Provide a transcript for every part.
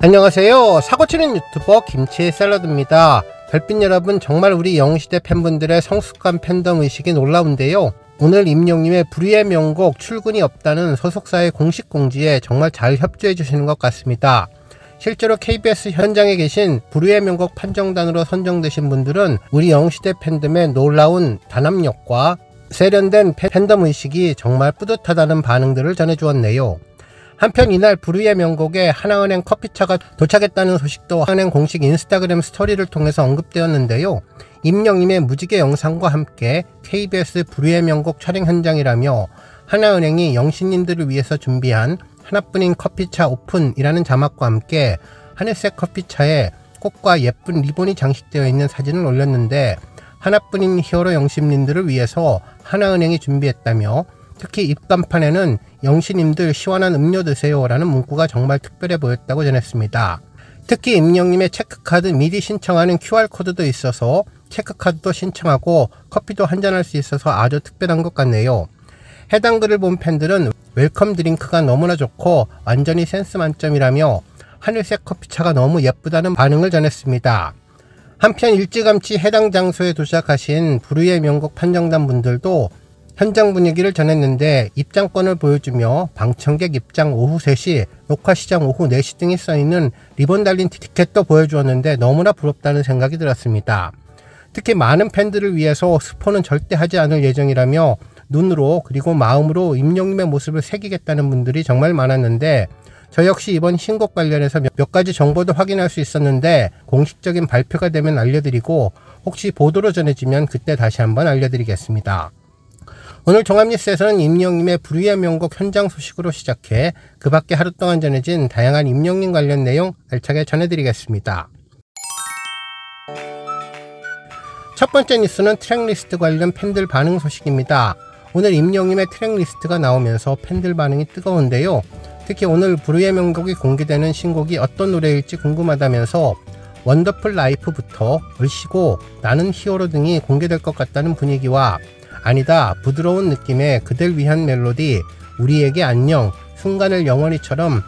안녕하세요. 사고치는 유튜버 김치샐러드입니다. 별빛 여러분, 정말 우리 영웅시대 팬분들의 성숙한 팬덤 의식이 놀라운데요. 오늘 임영님의 불의의 명곡 출근이 없다는 소속사의 공식 공지에 정말 잘 협조해 주시는 것 같습니다. 실제로 KBS 현장에 계신 불의의 명곡 판정단으로 선정되신 분들은 우리 영웅시대 팬덤의 놀라운 단합력과 세련된 팬덤 의식이 정말 뿌듯하다는 반응들을 전해주었네요. 한편 이날 불의의 명곡에 하나은행 커피차가 도착했다는 소식도 하나은행 공식 인스타그램 스토리를 통해서 언급되었는데요. 임영님의 무지개 영상과 함께 KBS 불의의 명곡 촬영 현장이라며 하나은행이 영신님들을 위해서 준비한 하나뿐인 커피차 오픈이라는 자막과 함께 하늘색 커피차에 꽃과 예쁜 리본이 장식되어 있는 사진을 올렸는데, 하나뿐인 히어로 영신님들을 위해서 하나은행이 준비했다며 특히 입간판에는 영신님들 시원한 음료 드세요 라는 문구가 정말 특별해 보였다고 전했습니다. 특히 임영님의 체크카드 미리 신청하는 QR코드도 있어서 체크카드도 신청하고 커피도 한잔할 수 있어서 아주 특별한 것 같네요. 해당 글을 본 팬들은 웰컴 드링크가 너무나 좋고 완전히 센스 만점이라며 하늘색 커피차가 너무 예쁘다는 반응을 전했습니다. 한편 일찌감치 해당 장소에 도착하신 불의의 명곡 판정단 분들도 현장 분위기를 전했는데, 입장권을 보여주며 방청객 입장 오후 3시, 녹화 시작 오후 4시 등이 써있는 리본 달린 티켓도 보여주었는데 너무나 부럽다는 생각이 들었습니다. 특히 많은 팬들을 위해서 스포는 절대 하지 않을 예정이라며 눈으로 그리고 마음으로 임영님의 모습을 새기겠다는 분들이 정말 많았는데, 저 역시 이번 신곡 관련해서 몇 가지 정보도 확인할 수 있었는데 공식적인 발표가 되면 알려드리고, 혹시 보도로 전해지면 그때 다시 한번 알려드리겠습니다. 오늘 종합뉴스에서는 임영님의 불의의 명곡 현장 소식으로 시작해 그 밖에 하루 동안 전해진 다양한 임영님 관련 내용 알차게 전해드리겠습니다. 첫 번째 뉴스는 트랙리스트 관련 팬들 반응 소식입니다. 오늘 임영님의 트랙리스트가 나오면서 팬들 반응이 뜨거운데요. 특히 오늘 불의의 명곡이 공개되는 신곡이 어떤 노래일지 궁금하다면서 원더풀 라이프부터 얼씨고 나는 히어로 등이 공개될 것 같다는 분위기와 아니다, 부드러운 느낌의 그댈 위한 멜로디, 우리에게 안녕, 순간을 영원히처럼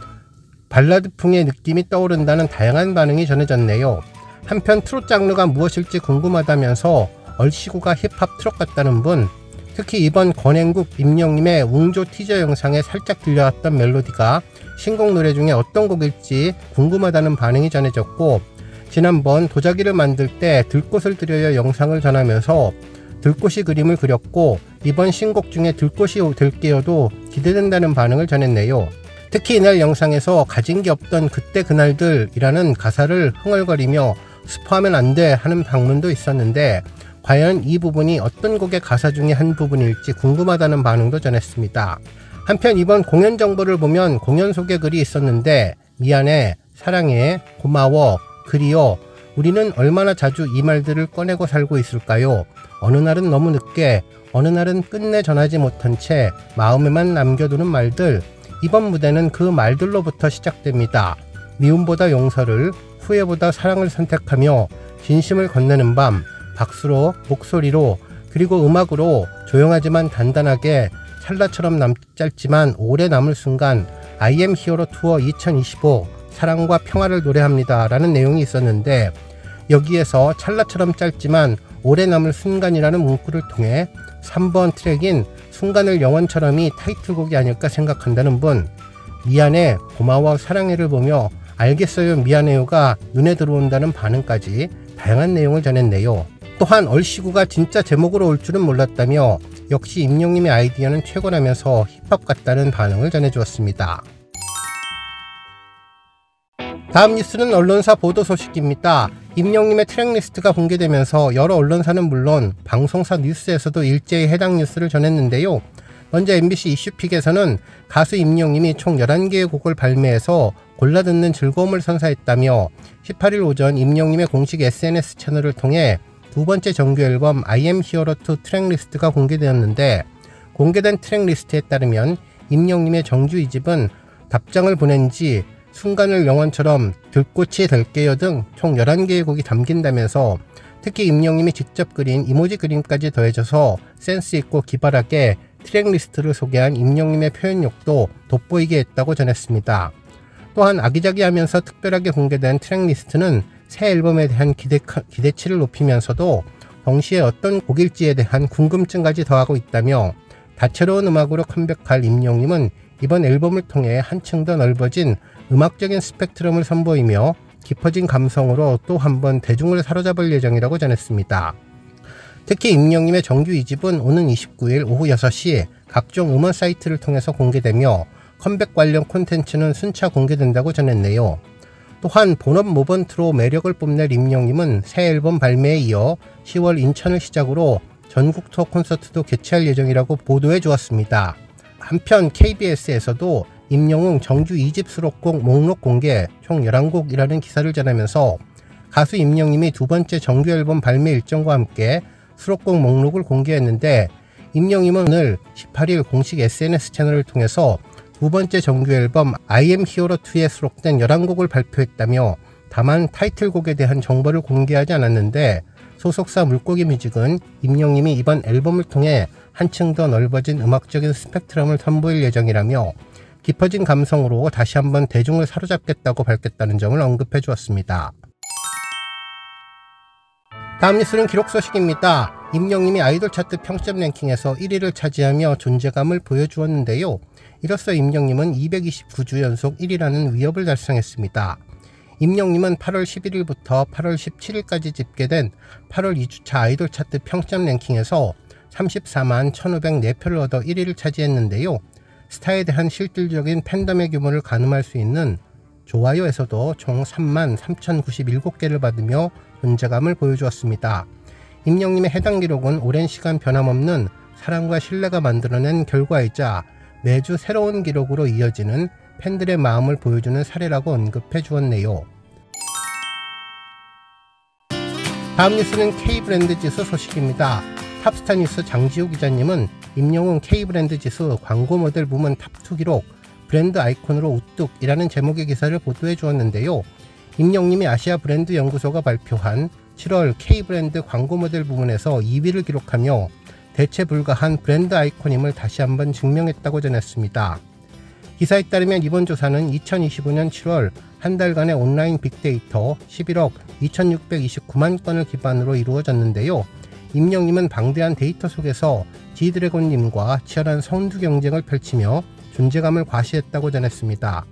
발라드풍의 느낌이 떠오른다는 다양한 반응이 전해졌네요. 한편 트롯 장르가 무엇일지 궁금하다면서 얼씨구가 힙합 트롯 같다는 분, 특히 이번 권행국 임영님의 웅조 티저 영상에 살짝 들려왔던 멜로디가 신곡 노래 중에 어떤 곡일지 궁금하다는 반응이 전해졌고, 지난번 도자기를 만들 때 들꽃을 들여요 영상을 전하면서 들꽃이 그림을 그렸고 이번 신곡 중에 들꽃이 들게요도 기대된다는 반응을 전했네요. 특히 이날 영상에서 가진 게 없던 그때 그날들이라는 가사를 흥얼거리며 스포하면 안 돼 하는 방문도 있었는데, 과연 이 부분이 어떤 곡의 가사 중에 한 부분일지 궁금하다는 반응도 전했습니다. 한편 이번 공연 정보를 보면 공연 소개 글이 있었는데, 미안해, 사랑해, 고마워, 그리워, 우리는 얼마나 자주 이 말들을 꺼내고 살고 있을까요? 어느 날은 너무 늦게, 어느 날은 끝내 전하지 못한 채 마음에만 남겨두는 말들, 이번 무대는 그 말들로부터 시작됩니다. 미움보다 용서를, 후회보다 사랑을 선택하며 진심을 건네는 밤, 박수로, 목소리로, 그리고 음악으로 조용하지만 단단하게 찰나처럼 짧지만 오래 남을 순간 I am Hero 투어 2025 사랑과 평화를 노래합니다 라는 내용이 있었는데, 여기에서 찰나처럼 짧지만 오래 남을 순간이라는 문구를 통해 3번 트랙인 순간을 영원처럼이 타이틀곡이 아닐까 생각한다는 분, 미안해, 고마워, 사랑해를 보며 알겠어요, 미안해요가 눈에 들어온다는 반응까지 다양한 내용을 전했네요. 또한 얼씨구가 진짜 제목으로 올 줄은 몰랐다며 역시 임영님의 아이디어는 최고라면서 힙합 같다는 반응을 전해주었습니다. 다음 뉴스는 언론사 보도 소식입니다. 임영님의 트랙리스트가 공개되면서 여러 언론사는 물론 방송사 뉴스에서도 일제히 해당 뉴스를 전했는데요. 먼저 MBC 이슈픽에서는 가수 임영님이 총 11개의 곡을 발매해서 골라 듣는 즐거움을 선사했다며 18일 오전 임영님의 공식 SNS 채널을 통해 두 번째 정규 앨범 I am Hero 2 트랙리스트가 공개되었는데, 공개된 트랙리스트에 따르면 임영님의 정규 2집은 답장을 보낸 지, 순간을 영원처럼, 들꽃이 될게요 등 총 11개의 곡이 담긴다면서 특히 임영님이 직접 그린 이모지 그림까지 더해져서 센스있고 기발하게 트랙리스트를 소개한 임영님의 표현력도 돋보이게 했다고 전했습니다. 또한 아기자기하면서 특별하게 공개된 트랙 리스트는 새 앨범에 대한 기대치를 높이면서도 동시에 어떤 곡일지에 대한 궁금증까지 더하고 있다며 다채로운 음악으로 컴백할 임영웅은 이번 앨범을 통해 한층 더 넓어진 음악적인 스펙트럼을 선보이며 깊어진 감성으로 또 한 번 대중을 사로잡을 예정이라고 전했습니다. 특히 임영웅의 정규 2집은 오는 29일 오후 6시 각종 음원 사이트를 통해서 공개되며 컴백 관련 콘텐츠는 순차 공개된다고 전했네요. 또한 본업 모번트로 매력을 뽐낼 임영웅은 새 앨범 발매에 이어 10월 인천을 시작으로 전국 투어 콘서트도 개최할 예정이라고 보도해 주었습니다. 한편 KBS에서도 임영웅 정규 2집 수록곡 목록 공개 총 11곡이라는 기사를 전하면서 가수 임영웅이 두 번째 정규 앨범 발매 일정과 함께 수록곡 목록을 공개했는데 임영웅은 오늘 18일 공식 SNS 채널을 통해서 두 번째 정규 앨범 I am hero 2에 수록된 11곡을 발표했다며 다만 타이틀곡에 대한 정보를 공개하지 않았는데 소속사 물고기 뮤직은 임영웅이 이번 앨범을 통해 한층 더 넓어진 음악적인 스펙트럼을 선보일 예정이라며 깊어진 감성으로 다시 한번 대중을 사로잡겠다고 밝혔다는 점을 언급해 주었습니다. 다음 뉴스는 기록 소식입니다. 임영웅이 아이돌 차트 평점 랭킹에서 1위를 차지하며 존재감을 보여주었는데요. 이로써 임영웅은 229주 연속 1위라는 위협을 달성했습니다. 임영웅은 8월 11일부터 8월 17일까지 집계된 8월 2주차 아이돌 차트 평점 랭킹에서 34만 1,504표를 얻어 1위를 차지했는데요. 스타에 대한 실질적인 팬덤의 규모를 가늠할 수 있는 좋아요에서도 총 3만 3,097개를 받으며 존재감을 보여주었습니다. 임영웅의 해당 기록은 오랜 시간 변함없는 사랑과 신뢰가 만들어낸 결과이자 매주 새로운 기록으로 이어지는 팬들의 마음을 보여주는 사례라고 언급해 주었네요. 다음 뉴스는 K브랜드 지수 소식입니다. 탑스타 뉴스 장지우 기자님은 임영웅 K브랜드 지수 광고 모델 부문 탑2 기록 브랜드 아이콘으로 우뚝이라는 제목의 기사를 보도해 주었는데요. 임영웅이 아시아 브랜드 연구소가 발표한 7월 K브랜드 광고 모델 부문에서 2위를 기록하며 대체 불가한 브랜드 아이콘임을 다시 한번 증명했다고 전했습니다. 기사에 따르면 이번 조사는 2025년 7월 한 달간의 온라인 빅데이터 11억 2629만 건을 기반으로 이루어졌는데요. 임영웅은 방대한 데이터 속에서 지드래곤님과 치열한 선두 경쟁을 펼치며 존재감을 과시했다고 전했습니다.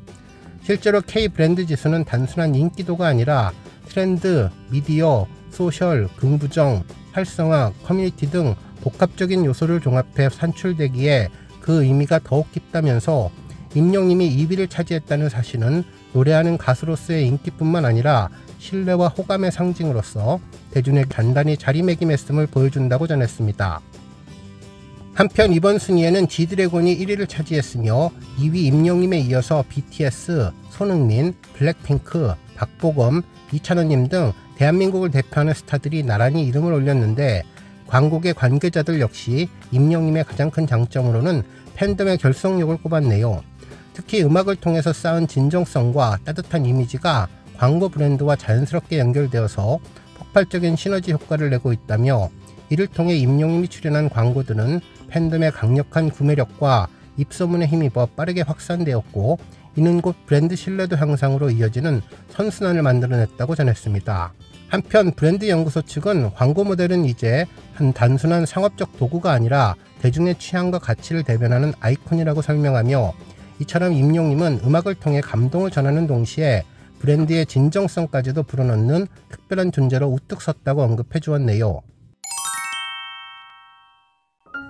실제로 K브랜드 지수는 단순한 인기도가 아니라 트렌드, 미디어, 소셜, 긍부정, 활성화, 커뮤니티 등 복합적인 요소를 종합해 산출되기에 그 의미가 더욱 깊다면서 임영웅이 2위를 차지했다는 사실은 노래하는 가수로서의 인기뿐만 아니라 신뢰와 호감의 상징으로서 대중에게 단단히 자리매김했음을 보여준다고 전했습니다. 한편 이번 순위에는 지드래곤이 1위를 차지했으며 2위 임영웅에 이어서 BTS, 손흥민, 블랙핑크, 박보검, 이찬원님 등 대한민국을 대표하는 스타들이 나란히 이름을 올렸는데 광곡의 관계자들 역시 임영웅의 가장 큰 장점으로는 팬덤의 결속력을 꼽았네요. 특히 음악을 통해서 쌓은 진정성과 따뜻한 이미지가 광고 브랜드와 자연스럽게 연결되어서 폭발적인 시너지 효과를 내고 있다며 이를 통해 임영웅이 출연한 광고들은 팬덤의 강력한 구매력과 입소문에 힘입어 빠르게 확산되었고 이는 곧 브랜드 신뢰도 향상으로 이어지는 선순환을 만들어냈다고 전했습니다. 한편 브랜드 연구소 측은 광고 모델은 이제 한 단순한 상업적 도구가 아니라 대중의 취향과 가치를 대변하는 아이콘이라고 설명하며 이처럼 임영웅은 음악을 통해 감동을 전하는 동시에 브랜드의 진정성까지도 불어넣는 특별한 존재로 우뚝 섰다고 언급해 주었네요.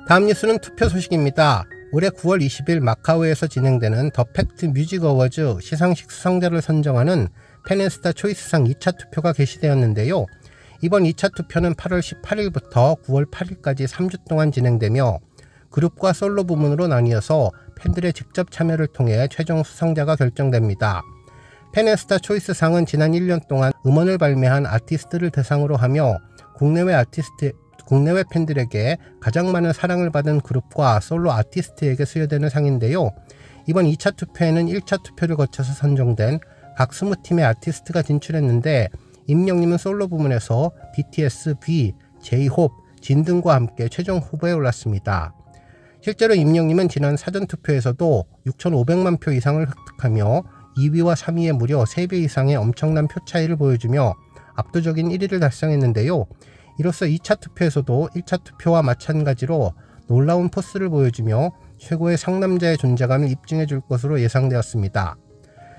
다음 뉴스는 투표 소식입니다. 올해 9월 20일 마카오에서 진행되는 더 팩트 뮤직 어워즈 시상식 수상자를 선정하는 팬앤스타 초이스상 2차 투표가 개시되었는데요. 이번 2차 투표는 8월 18일부터 9월 8일까지 3주 동안 진행되며 그룹과 솔로 부문으로 나뉘어서 팬들의 직접 참여를 통해 최종 수상자가 결정됩니다. 팬앤스타 초이스상은 지난 1년 동안 음원을 발매한 아티스트를 대상으로 하며 국내외 팬들에게 가장 많은 사랑을 받은 그룹과 솔로 아티스트에게 수여되는 상인데요. 이번 2차 투표에는 1차 투표를 거쳐서 선정된 각 20팀의 아티스트가 진출했는데 임영웅은 솔로 부문에서 BTS, V, J-Hope, 진 등과 함께 최종 후보에 올랐습니다. 실제로 임영웅은 지난 사전투표에서도 6,500만 표 이상을 획득하며 2위와 3위에 무려 3배 이상의 엄청난 표 차이를 보여주며 압도적인 1위를 달성했는데요. 이로써 2차 투표에서도 1차 투표와 마찬가지로 놀라운 포스를 보여주며 최고의 상남자의 존재감을 입증해 줄 것으로 예상되었습니다.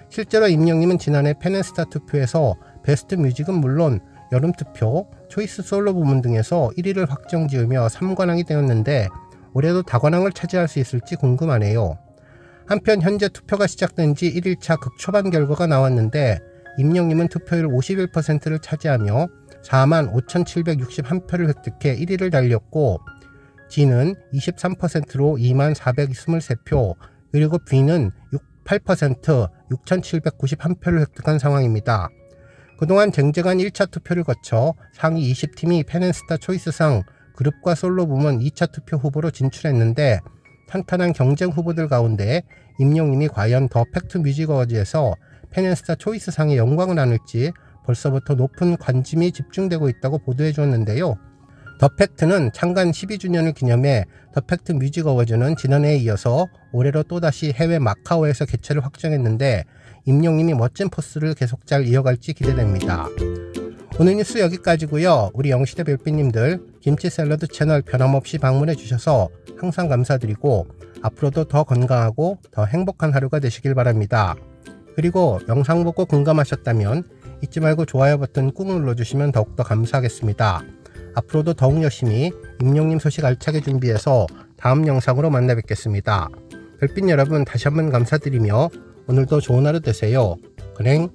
실제로 임영님은 지난해 팬앤스타 투표에서 베스트 뮤직은 물론 여름투표, 초이스 솔로 부문 등에서 1위를 확정지으며 3관왕이 되었는데 올해도 다관왕을 차지할 수 있을지 궁금하네요. 한편 현재 투표가 시작된 지 1일차 극초반 결과가 나왔는데 임영님은 투표율 51%를 차지하며 45,761표를 획득해 1위를 달렸고 G는 23%로 24,423표, 그리고 B는 8% 6,791표를 획득한 상황입니다. 그동안 쟁쟁한 1차 투표를 거쳐 상위 20팀이 팬앤스타 초이스상 그룹과 솔로 부문 2차 투표 후보로 진출했는데 탄탄한 경쟁 후보들 가운데 임영님이 과연 더 팩트 뮤직 어워즈에서 팬앤스타 초이스상의 영광을 안을지 벌써부터 높은 관심이 집중되고 있다고 보도해 주었는데요. 더 팩트는 창간 12주년을 기념해 더 팩트 뮤직 어워즈는 지난해에 이어서 올해로 또다시 해외 마카오에서 개최를 확정했는데 임영님이 멋진 포스를 계속 잘 이어갈지 기대됩니다. 오늘 뉴스 여기까지고요. 우리 영시대 별빛님들 김치 샐러드 채널 변함없이 방문해 주셔서 항상 감사드리고 앞으로도 더 건강하고 더 행복한 하루가 되시길 바랍니다. 그리고 영상 보고 공감하셨다면 잊지 말고 좋아요 버튼 꾹 눌러주시면 더욱더 감사하겠습니다. 앞으로도 더욱 열심히 임영님 소식 알차게 준비해서 다음 영상으로 만나 뵙겠습니다. 별빛 여러분 다시 한번 감사드리며 오늘도 좋은 하루 되세요. 그렝